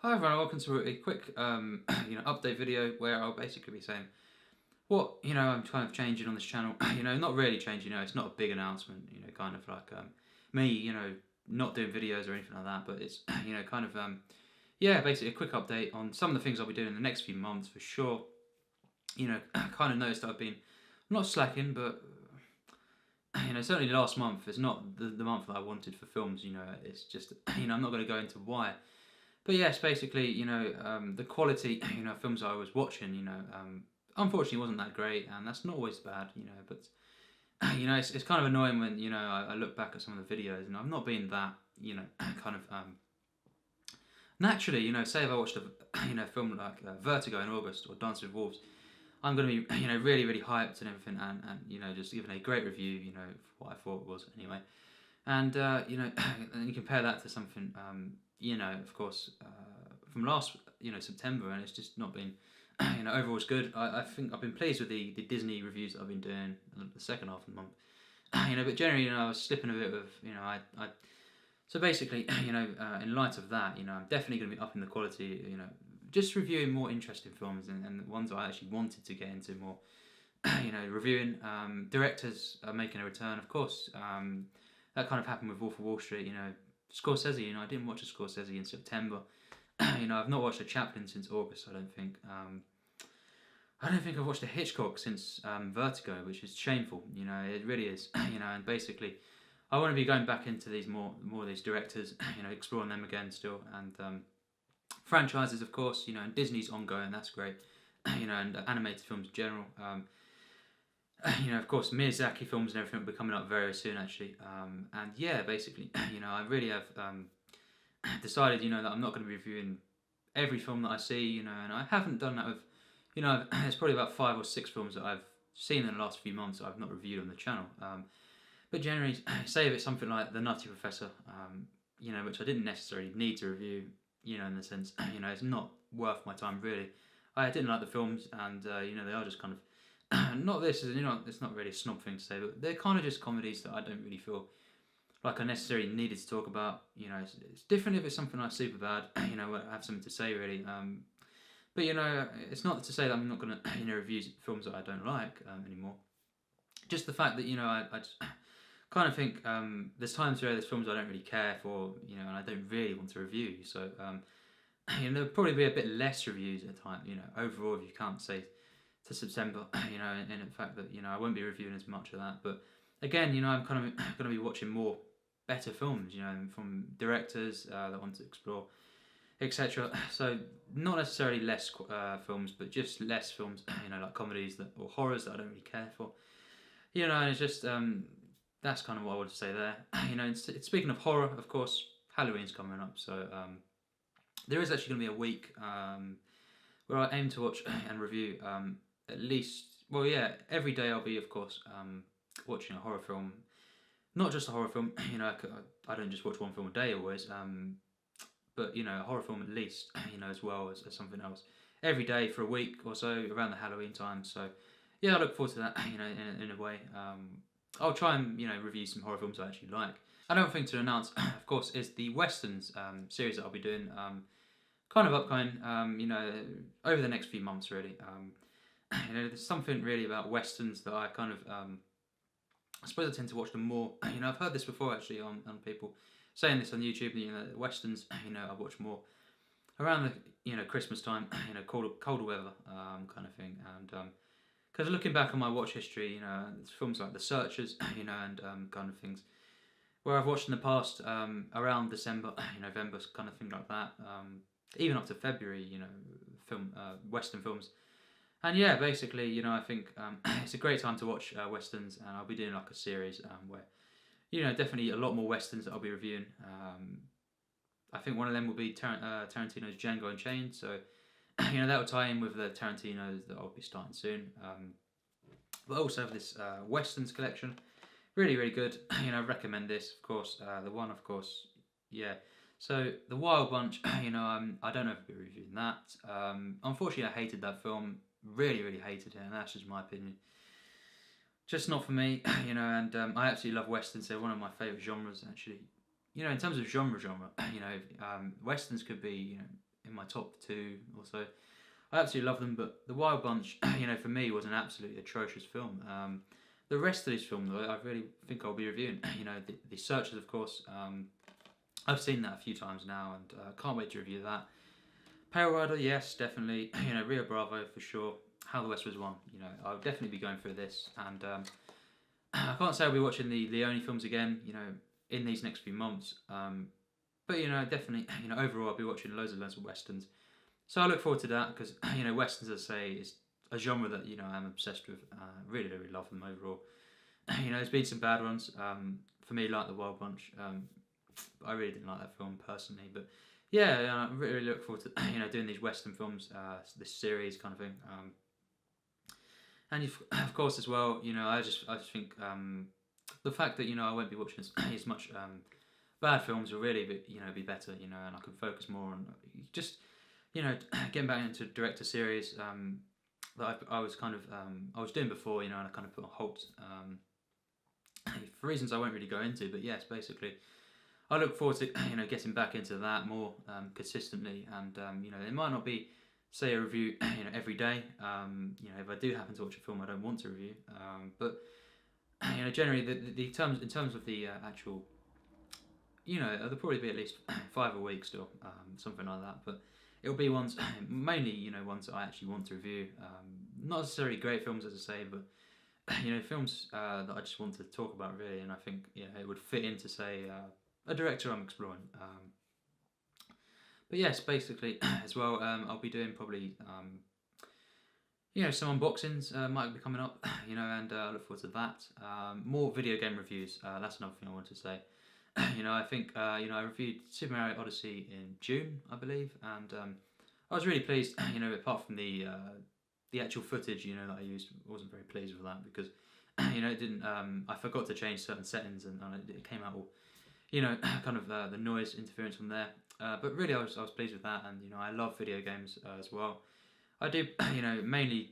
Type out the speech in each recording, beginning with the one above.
Hi everyone, welcome to a quick update video where I'll basically be saying what I'm kind of changing on this channel. Not really changing. It's not a big announcement. Kind of like me, not doing videos or anything like that. But it's kind of yeah, basically a quick update on some of the things I'll be doing in the next few months for sure. I kind of noticed that I've been not slacking, but certainly last month is not the month that I wanted for films. It's just I'm not going to go into why. But yes, basically, the quality, films I was watching, unfortunately wasn't that great, and that's not always bad, but, it's kind of annoying when, I look back at some of the videos, and I've not been that, kind of, naturally, say if I watched a, film like Vertigo in August, or Dance with Wolves, I'm going to be, really, really hyped and everything, and just giving a great review, for what I thought it was, anyway. And, and you compare that to something, of course, from last, September, and it's just not been, overall it's good. I think I've been pleased with the Disney reviews that I've been doing the second half of the month. But generally, I was slipping a bit of, so basically, in light of that, I'm definitely going to be upping the quality, just reviewing more interesting films and the ones I actually wanted to get into more, reviewing. Directors are making a return, of course. That kind of happened with Wolf of Wall Street, Scorsese, I didn't watch a Scorsese in September. I've not watched a Chaplin since August, I don't think. I don't think I've watched a Hitchcock since Vertigo, which is shameful, it really is. And basically, I want to be going back into these more of these directors, exploring them again still. And franchises, of course, and Disney's ongoing, that's great. And animated films in general. Of course, Miyazaki films and everything will be coming up very soon, actually. And yeah, basically, I really have decided, that I'm not going to be reviewing every film that I see, and I haven't done that with, there's probably about 5 or 6 films that I've seen in the last few months that I've not reviewed on the channel. But generally, say if it's something like The Nutty Professor, which I didn't necessarily need to review, in the sense, it's not worth my time really. I didn't like the films, and they are just kind of not this is it's not really a snob thing to say, but they're kind of just comedies that I don't really feel like I necessarily needed to talk about. It's different if it's something like super bad. I have something to say really. But it's not to say that I'm not going to review films that I don't like anymore. Just the fact that I just kind of think there's times where there's films I don't really care for, and I don't really want to review. So there'll probably be a bit less reviews at a time. Overall, if you can't say to September, and in fact that I won't be reviewing as much of that. But again, I'm kind of going to be watching more better films, from directors that want to explore, etc. So not necessarily less films, but just less films, like comedies or horrors that I don't really care for, and it's just that's kind of what I wanted to say there. Speaking of horror, of course, Halloween's coming up, so there is actually going to be a week where I aim to watch and review at least, well, yeah, every day I'll be, of course, watching a horror film. Not just a horror film, I don't just watch one film a day always, but, a horror film at least, as well as something else. Every day for a week or so around the Halloween time, so yeah, I look forward to that, in a way. I'll try and, review some horror films I actually like. Another thing to announce, of course, is the Westerns series that I'll be doing, kind of upcoming, over the next few months, really. There's something really about Westerns that I kind of, I suppose I tend to watch them more. I've heard this before actually on people saying this on YouTube. Westerns, I watch more around the Christmas time. Colder weather, kind of thing. And because looking back on my watch history, it's films like The Searchers, and kind of things where I've watched in the past around December, November, kind of thing like that. Even up to February, Western films. And yeah, basically, I think it's a great time to watch Westerns, and I'll be doing like a series where, definitely a lot more Westerns that I'll be reviewing. I think one of them will be Tarantino's Django Unchained, so, that will tie in with the Tarantinos that I'll be starting soon. But I also have this Westerns collection, really, really good. I recommend this, of course. The one, of course, yeah. So, The Wild Bunch, I don't know if I'll be reviewing that. Unfortunately, I hated that film. Really, really hated it, and that's just my opinion. Just not for me, and I absolutely love westerns. They're one of my favourite genres, actually. In terms of genre, Westerns could be, in my top 2 or so. I absolutely love them, but The Wild Bunch, for me was an absolutely atrocious film. The rest of this film, though, I really think I'll be reviewing. The Searchers, of course. I've seen that a few times now, and can't wait to review that. Pale Rider, yes, definitely. Rio Bravo for sure. How the West Was Won. I'll definitely be going through this, and I can't say I'll be watching the Leone films again. In these next few months. But definitely. Overall, I'll be watching loads of westerns. So I look forward to that because westerns, as I say, is a genre that I'm obsessed with. Really, really love them overall. There's been some bad ones for me, like The Wild Bunch. I really didn't like that film personally, but yeah, I really look forward to doing these western films, this series kind of thing. And of course as well, I just think the fact that I won't be watching as much bad films will really be better, and I can focus more on just getting back into director series that I was kind of I was doing before, and I kind of put on halt for reasons I won't really go into. But yes, basically, I look forward to getting back into that more consistently, and it might not be say a review every day. If I do happen to watch a film I don't want to review, but generally the terms in terms of the actual there'll probably be at least 5 a week still, something like that. But it'll be ones mainly ones that I actually want to review. Not necessarily great films, as I say, but films that I just want to talk about really, and I think it would fit into say a director I'm exploring. But yes, basically as well, I'll be doing probably some unboxings might be coming up, and I look forward to that. More video game reviews. That's another thing I want to say. I think I reviewed Super Mario Odyssey in June, I believe, and I was really pleased. Apart from the actual footage, that I used, I wasn't very pleased with that because it didn't. I forgot to change certain settings, and it came out all, kind of the noise interference from there. But really, I was pleased with that, and I love video games as well. I do, mainly,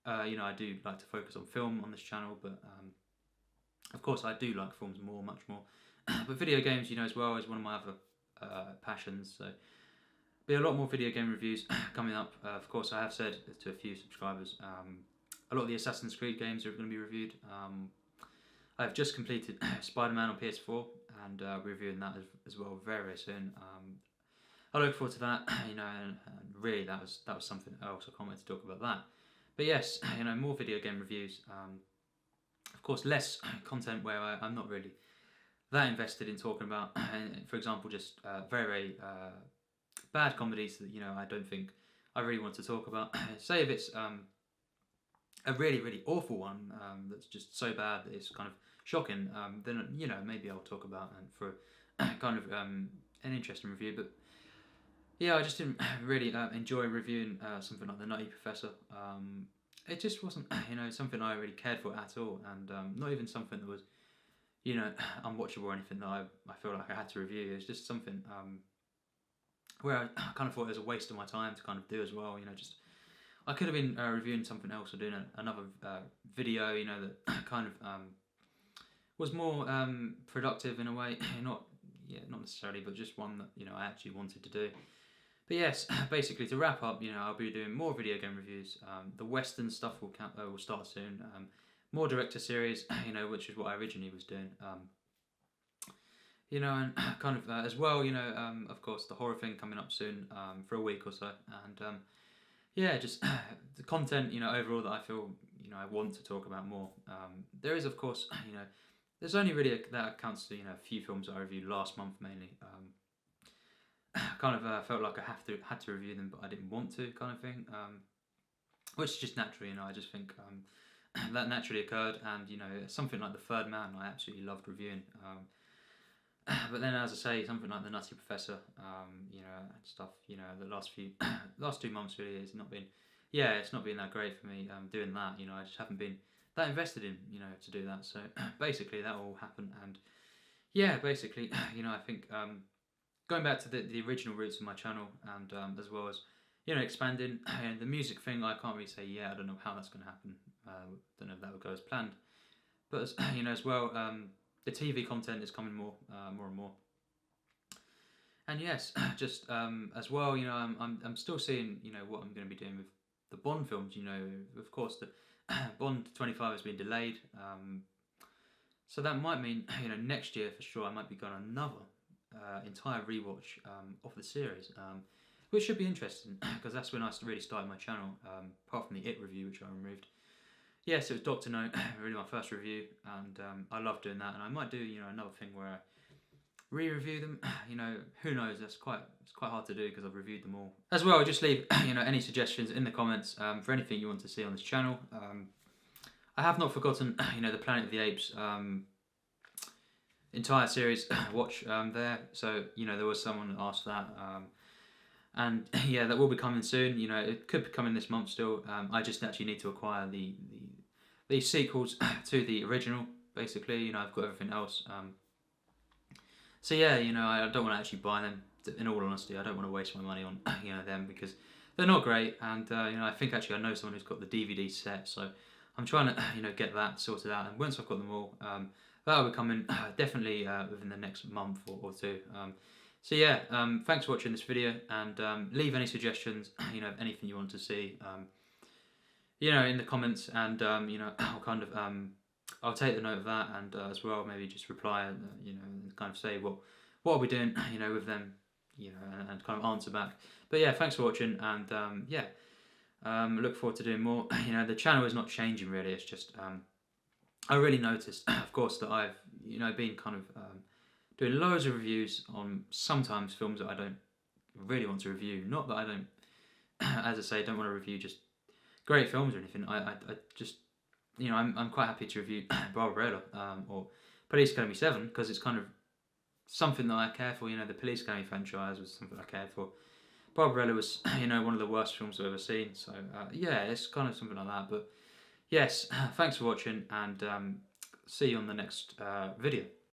I do like to focus on film on this channel, but of course, I do like films much more. But video games, as well, is one of my other passions. So, be a lot more video game reviews coming up. Of course, I have said to a few subscribers, a lot of the Assassin's Creed games are going to be reviewed. I've just completed Spider-Man on PS4, and I'll be reviewing that as well very, very soon. I look forward to that. And really, that was something else. I can't wait to talk about that. But yes, more video game reviews. Of course, less content where I'm not really that invested in talking about, for example, just very, very bad comedies that I don't think I really want to talk about. Say if it's a really, really awful one that's just so bad that it's kind of shocking, then maybe I'll talk about and for kind of an interesting review. But yeah, I just didn't really enjoy reviewing something like The Nutty Professor. It just wasn't something I really cared for at all, and not even something that was unwatchable or anything that I feel like I had to review. It's just something where I kind of thought it was a waste of my time to kind of do as well. Just I could have been reviewing something else or doing another video, that kind of was more productive in a way. Not necessarily, but just one that I actually wanted to do. But yes, basically to wrap up, I'll be doing more video game reviews. The Western stuff will start soon. More director series, which is what I originally was doing. And kind of as well, of course, the horror thing coming up soon for a week or so, and just the content, overall that I feel, I want to talk about more. There is, of course, there's only really that counts to a few films that I reviewed last month mainly. Kind of felt like I had to review them, but I didn't want to, kind of thing. Which is just natural, I just think that naturally occurred, and something like The Third Man I absolutely loved reviewing. But then, as I say, something like The Nutty Professor, and stuff, the last 2 months really it's not been that great for me doing that. I just haven't been that invested in, to do that. So basically, that all happened, and basically, I think going back to the original roots of my channel, and as well as expanding the music thing, I can't really say I don't know how that's going to happen. Don't know if that will go as planned, but as, as well. The TV content is coming more and more, And yes, just as well, you know, I'm still seeing, you know, what I'm going to be doing with the Bond films. You know, of course, the Bond 25 has been delayed, so that might mean, you know, next year for sure I might be going on another entire rewatch of the series, which should be interesting because that's when I really started my channel. Apart from the It review, which I removed. Yes, it was Doctor No, really my first review, and I love doing that. And I might do, you know, another thing where I re-review them. You know, who knows? It's quite hard to do because I've reviewed them all. As well, just leave you know any suggestions in the comments for anything you want to see on this channel. I have not forgotten you know the Planet of the Apes entire series watch there. So you know there was someone that asked that. And yeah, that will be coming soon. You know, it could be coming this month still. I just actually need to acquire the sequels to the original. Basically, you know, I've got everything else. So yeah, you know, I don't want to actually buy them. In all honesty, I don't want to waste my money on you know them because they're not great. And you know, I think actually I know someone who's got the DVD set, so I'm trying to you know get that sorted out. And once I've got them all, that'll be coming definitely within the next month or two. So yeah, thanks for watching this video, and leave any suggestions, you know, anything you want to see, you know, in the comments, and you know, I'll kind of I'll take the note of that, and as well maybe just reply, you know, and kind of say what are we doing, you know, with them, you know, and kind of answer back. But yeah, thanks for watching, and yeah, look forward to doing more. You know, the channel is not changing really. It's just I really noticed, of course, that I've you know been kind of doing loads of reviews on sometimes films that I don't really want to review. Not that I don't, as I say, don't want to review just great films or anything. I just, you know, I'm quite happy to review Barbarella or Police Academy 7 because it's kind of something that I care for. You know, the Police Academy franchise was something I cared for. Barbarella was, you know, one of the worst films I've ever seen. So yeah, it's kind of something like that. But yes, thanks for watching, and see you on the next video.